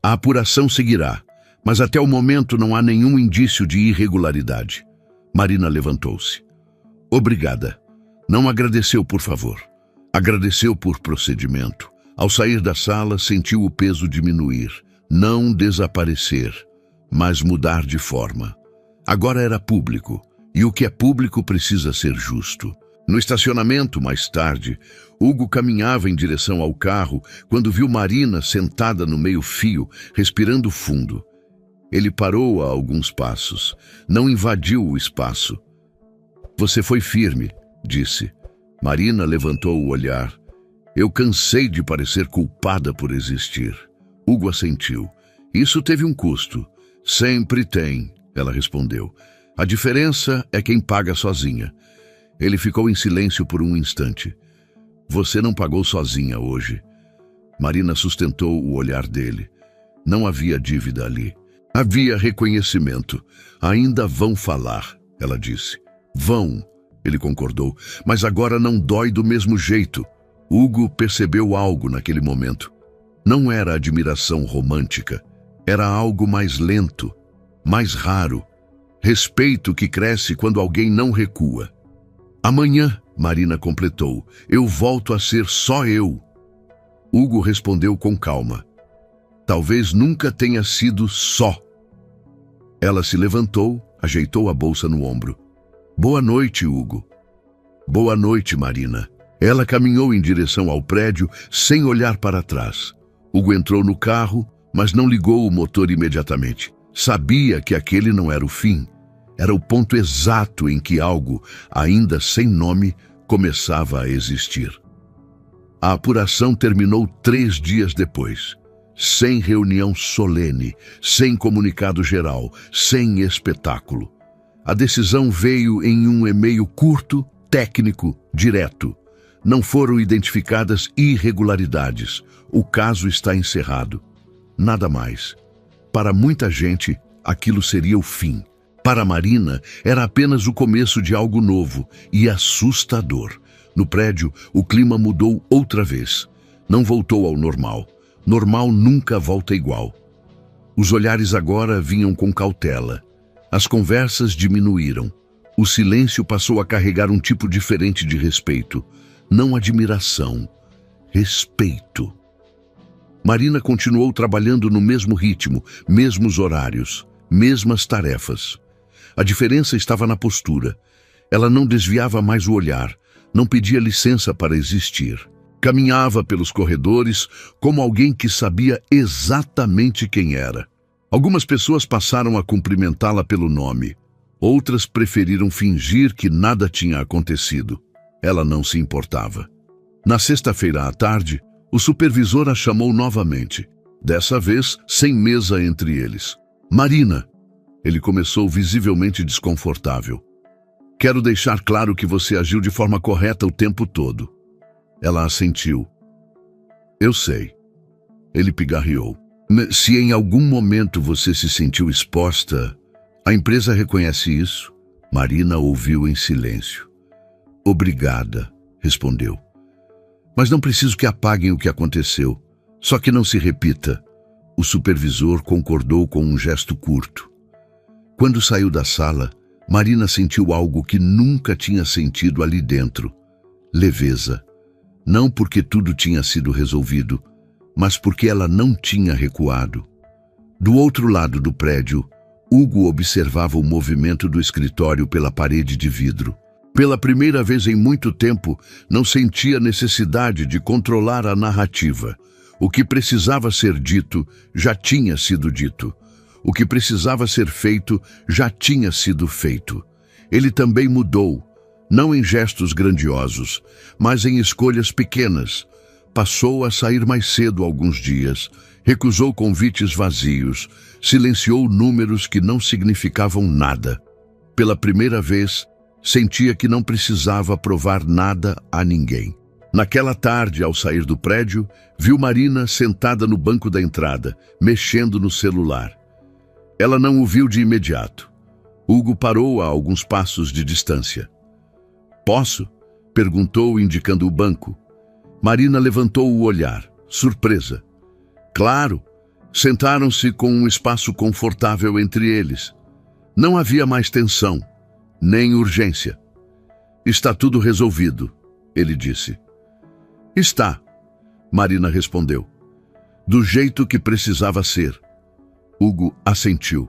A apuração seguirá, mas até o momento não há nenhum indício de irregularidade. Marina levantou-se. Obrigada. Não agradeceu, por favor. Agradeceu por procedimento. Ao sair da sala, sentiu o peso diminuir. Não desaparecer, mas mudar de forma. Agora era público, e o que é público precisa ser justo. No estacionamento, mais tarde, Hugo caminhava em direção ao carro quando viu Marina sentada no meio-fio, respirando fundo. Ele parou a alguns passos. Não invadiu o espaço. Você foi firme, disse. Marina levantou o olhar. Eu cansei de parecer culpada por existir. Hugo assentiu. Isso teve um custo. Sempre tem, ela respondeu. A diferença é quem paga sozinha. Ele ficou em silêncio por um instante. Você não pagou sozinha hoje. Marina sustentou o olhar dele. Não havia dívida ali. Havia reconhecimento. Ainda vão falar, ela disse. Vão, ele concordou, mas agora não dói do mesmo jeito. Hugo percebeu algo naquele momento. Não era admiração romântica. Era algo mais lento, mais raro. Respeito que cresce quando alguém não recua. Amanhã, Marina completou, eu volto a ser só eu. Hugo respondeu com calma. Talvez nunca tenha sido só. Ela se levantou, ajeitou a bolsa no ombro. Boa noite, Hugo. Boa noite, Marina. Ela caminhou em direção ao prédio sem olhar para trás. Hugo entrou no carro, mas não ligou o motor imediatamente. Sabia que aquele não era o fim. Era o ponto exato em que algo, ainda sem nome, começava a existir. A apuração terminou 3 dias depois. Sem reunião solene, sem comunicado geral, sem espetáculo. A decisão veio em um e-mail curto, técnico, direto. Não foram identificadas irregularidades. O caso está encerrado. Nada mais. Para muita gente, aquilo seria o fim. Para Marina, era apenas o começo de algo novo e assustador. No prédio, o clima mudou outra vez. Não voltou ao normal. Normal nunca volta igual. Os olhares agora vinham com cautela. As conversas diminuíram. O silêncio passou a carregar um tipo diferente de respeito. Não admiração, respeito. Marina continuou trabalhando no mesmo ritmo, mesmos horários, mesmas tarefas. A diferença estava na postura. Ela não desviava mais o olhar, não pedia licença para existir. Caminhava pelos corredores como alguém que sabia exatamente quem era. Algumas pessoas passaram a cumprimentá-la pelo nome. Outras preferiram fingir que nada tinha acontecido. Ela não se importava. Na sexta-feira à tarde, o supervisor a chamou novamente, dessa vez sem mesa entre eles. Marina, ele começou visivelmente desconfortável. Quero deixar claro que você agiu de forma correta o tempo todo. Ela assentiu. Eu sei. Ele pigarreou. Se em algum momento você se sentiu exposta, a empresa reconhece isso? Marina ouviu em silêncio. Obrigada, respondeu. Mas não preciso que apaguem o que aconteceu. Só que não se repita. O supervisor concordou com um gesto curto. Quando saiu da sala, Marina sentiu algo que nunca tinha sentido ali dentro. Leveza. Não porque tudo tinha sido resolvido, mas porque ela não tinha recuado. Do outro lado do prédio, Hugo observava o movimento do escritório pela parede de vidro. Pela primeira vez em muito tempo, não sentia necessidade de controlar a narrativa. O que precisava ser dito já tinha sido dito. O que precisava ser feito já tinha sido feito. Ele também mudou, não em gestos grandiosos, mas em escolhas pequenas. Passou a sair mais cedo alguns dias, recusou convites vazios, silenciou números que não significavam nada. Pela primeira vez, sentia que não precisava provar nada a ninguém. Naquela tarde, ao sair do prédio, viu Marina sentada no banco da entrada, mexendo no celular. Ela não o viu de imediato. Hugo parou a alguns passos de distância. Posso? Perguntou, indicando o banco. Marina levantou o olhar, surpresa. Claro, sentaram-se com um espaço confortável entre eles. Não havia mais tensão, nem urgência. Está tudo resolvido, ele disse. Está, Marina respondeu. Do jeito que precisava ser. Hugo assentiu.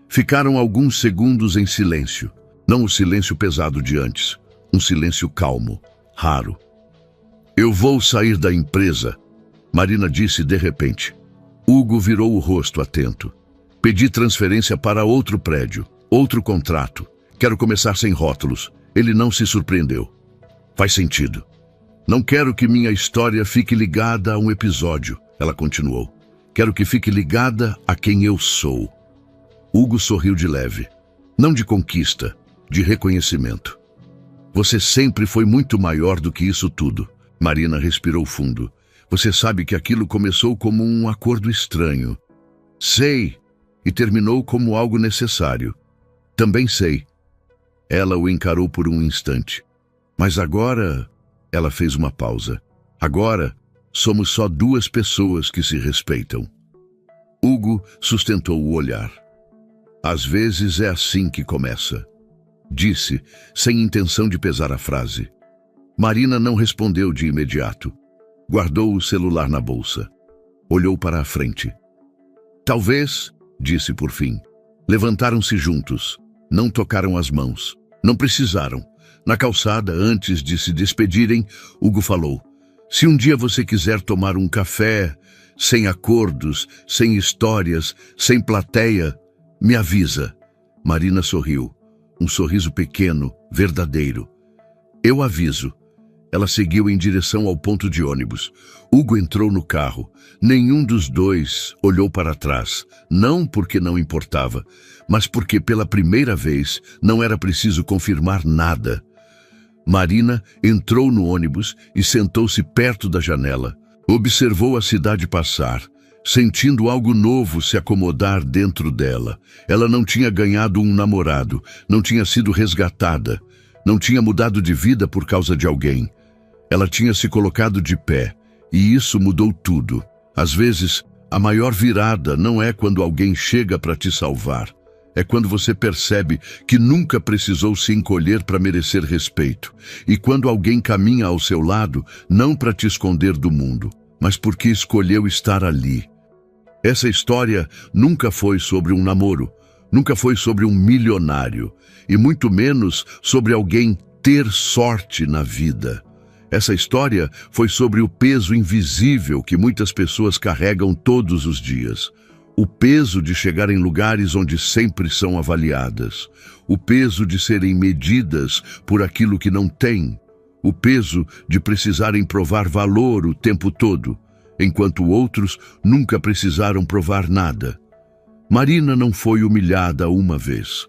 Ficaram alguns segundos em silêncio. Não o silêncio pesado de antes. Um silêncio calmo, raro. Eu vou sair da empresa, Marina disse de repente. Hugo virou o rosto atento. Pedi transferência para outro prédio, outro contrato. Quero começar sem rótulos. Ele não se surpreendeu. Faz sentido. Não quero que minha história fique ligada a um episódio, ela continuou. Quero que fique ligada a quem eu sou. Hugo sorriu de leve. Não de conquista, de reconhecimento. Você sempre foi muito maior do que isso tudo. Marina respirou fundo. Você sabe que aquilo começou como um acordo estranho. Sei, e terminou como algo necessário. Também sei. Ela o encarou por um instante. Mas agora... Ela fez uma pausa. Agora, somos só duas pessoas que se respeitam. Hugo sustentou o olhar. Às vezes é assim que começa. Disse, sem intenção de pesar a frase. Marina não respondeu de imediato. Guardou o celular na bolsa. Olhou para a frente. Talvez, disse por fim. Levantaram-se juntos. Não tocaram as mãos. Não precisaram. Na calçada, antes de se despedirem, Hugo falou. Se um dia você quiser tomar um café, sem acordos, sem histórias, sem plateia, me avisa. Marina sorriu. Um sorriso pequeno, verdadeiro. Eu aviso. Ela seguiu em direção ao ponto de ônibus. Hugo entrou no carro. Nenhum dos dois olhou para trás. Não porque não importava, mas porque pela primeira vez não era preciso confirmar nada. Marina entrou no ônibus e sentou-se perto da janela. Observou a cidade passar, sentindo algo novo se acomodar dentro dela. Ela não tinha ganhado um namorado, não tinha sido resgatada, não tinha mudado de vida por causa de alguém. Ela tinha se colocado de pé, e isso mudou tudo. Às vezes, a maior virada não é quando alguém chega para te salvar. É quando você percebe que nunca precisou se encolher para merecer respeito. E quando alguém caminha ao seu lado, não para te esconder do mundo, mas porque escolheu estar ali. Essa história nunca foi sobre um namoro, nunca foi sobre um milionário, e muito menos sobre alguém ter sorte na vida. Essa história foi sobre o peso invisível que muitas pessoas carregam todos os dias. O peso de chegar em lugares onde sempre são avaliadas. O peso de serem medidas por aquilo que não têm. o peso de precisarem provar valor o tempo todo, enquanto outros nunca precisaram provar nada. Marina não foi humilhada uma vez.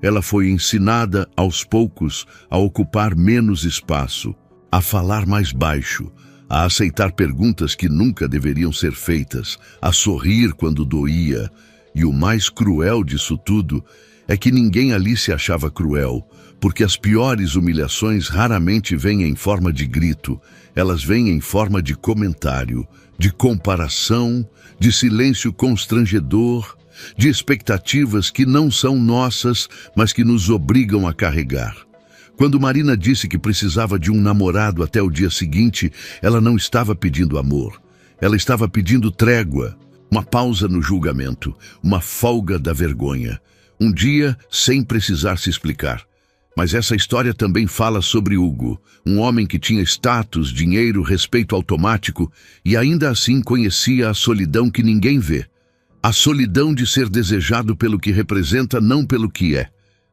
Ela foi ensinada, aos poucos, a ocupar menos espaço, a falar mais baixo, a aceitar perguntas que nunca deveriam ser feitas, a sorrir quando doía. E o mais cruel disso tudo é que ninguém ali se achava cruel, porque as piores humilhações raramente vêm em forma de grito, elas vêm em forma de comentário, de comparação, de silêncio constrangedor, de expectativas que não são nossas, mas que nos obrigam a carregar. Quando Marina disse que precisava de um namorado até o dia seguinte, ela não estava pedindo amor. Ela estava pedindo trégua, uma pausa no julgamento, uma folga da vergonha. Um dia sem precisar se explicar. Mas essa história também fala sobre Hugo, um homem que tinha status, dinheiro, respeito automático e ainda assim conhecia a solidão que ninguém vê. A solidão de ser desejado pelo que representa, não pelo que é.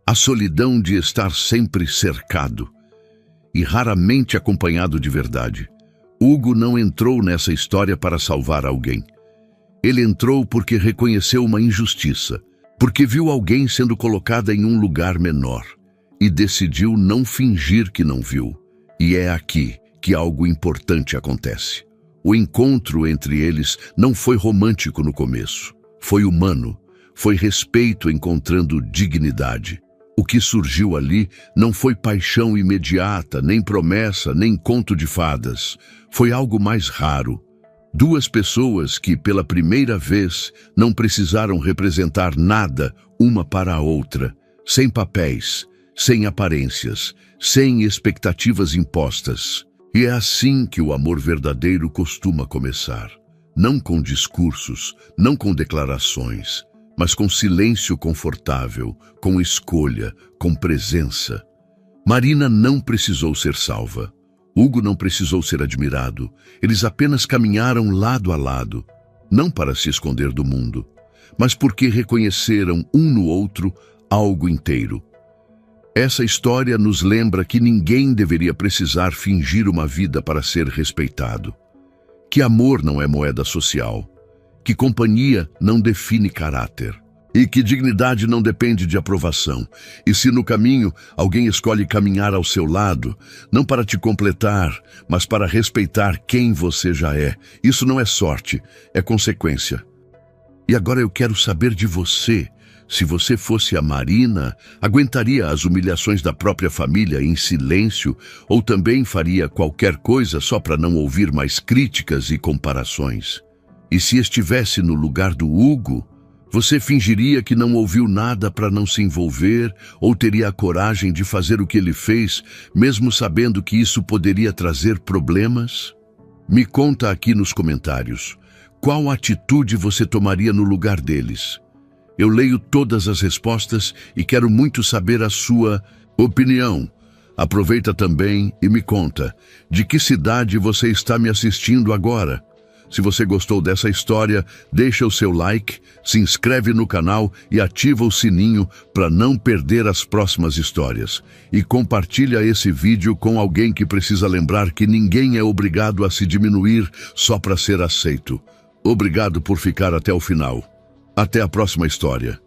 A solidão de estar sempre cercado e raramente acompanhado de verdade. Hugo não entrou nessa história para salvar alguém. Ele entrou porque reconheceu uma injustiça, porque viu alguém sendo colocada em um lugar menor e decidiu não fingir que não viu. E é aqui que algo importante acontece. O encontro entre eles não foi romântico no começo. Foi humano, foi respeito encontrando dignidade. O que surgiu ali não foi paixão imediata, nem promessa, nem conto de fadas. Foi algo mais raro. Duas pessoas que, pela primeira vez, não precisaram representar nada uma para a outra, sem papéis, sem aparências, sem expectativas impostas. E é assim que o amor verdadeiro costuma começar. Não com discursos, não com declarações, mas com silêncio confortável, com escolha, com presença. Marina não precisou ser salva. Hugo não precisou ser admirado. Eles apenas caminharam lado a lado, não para se esconder do mundo, mas porque reconheceram um no outro algo inteiro. Essa história nos lembra que ninguém deveria precisar fingir uma vida para ser respeitado. Que amor não é moeda social, que companhia não define caráter, e que dignidade não depende de aprovação. E se no caminho alguém escolhe caminhar ao seu lado, não para te completar, mas para respeitar quem você já é, isso não é sorte, é consequência. E agora eu quero saber de você. Se você fosse a Marina, aguentaria as humilhações da própria família em silêncio ou também faria qualquer coisa só para não ouvir mais críticas e comparações? E se estivesse no lugar do Hugo, você fingiria que não ouviu nada para não se envolver ou teria a coragem de fazer o que ele fez, mesmo sabendo que isso poderia trazer problemas? Me conta aqui nos comentários. Qual atitude você tomaria no lugar deles? Eu leio todas as respostas e quero muito saber a sua opinião. Aproveita também e me conta, de que cidade você está me assistindo agora? Se você gostou dessa história, deixa o seu like, se inscreve no canal e ativa o sininho para não perder as próximas histórias. E compartilha esse vídeo com alguém que precisa lembrar que ninguém é obrigado a se diminuir só para ser aceito. Obrigado por ficar até o final. Até a próxima história.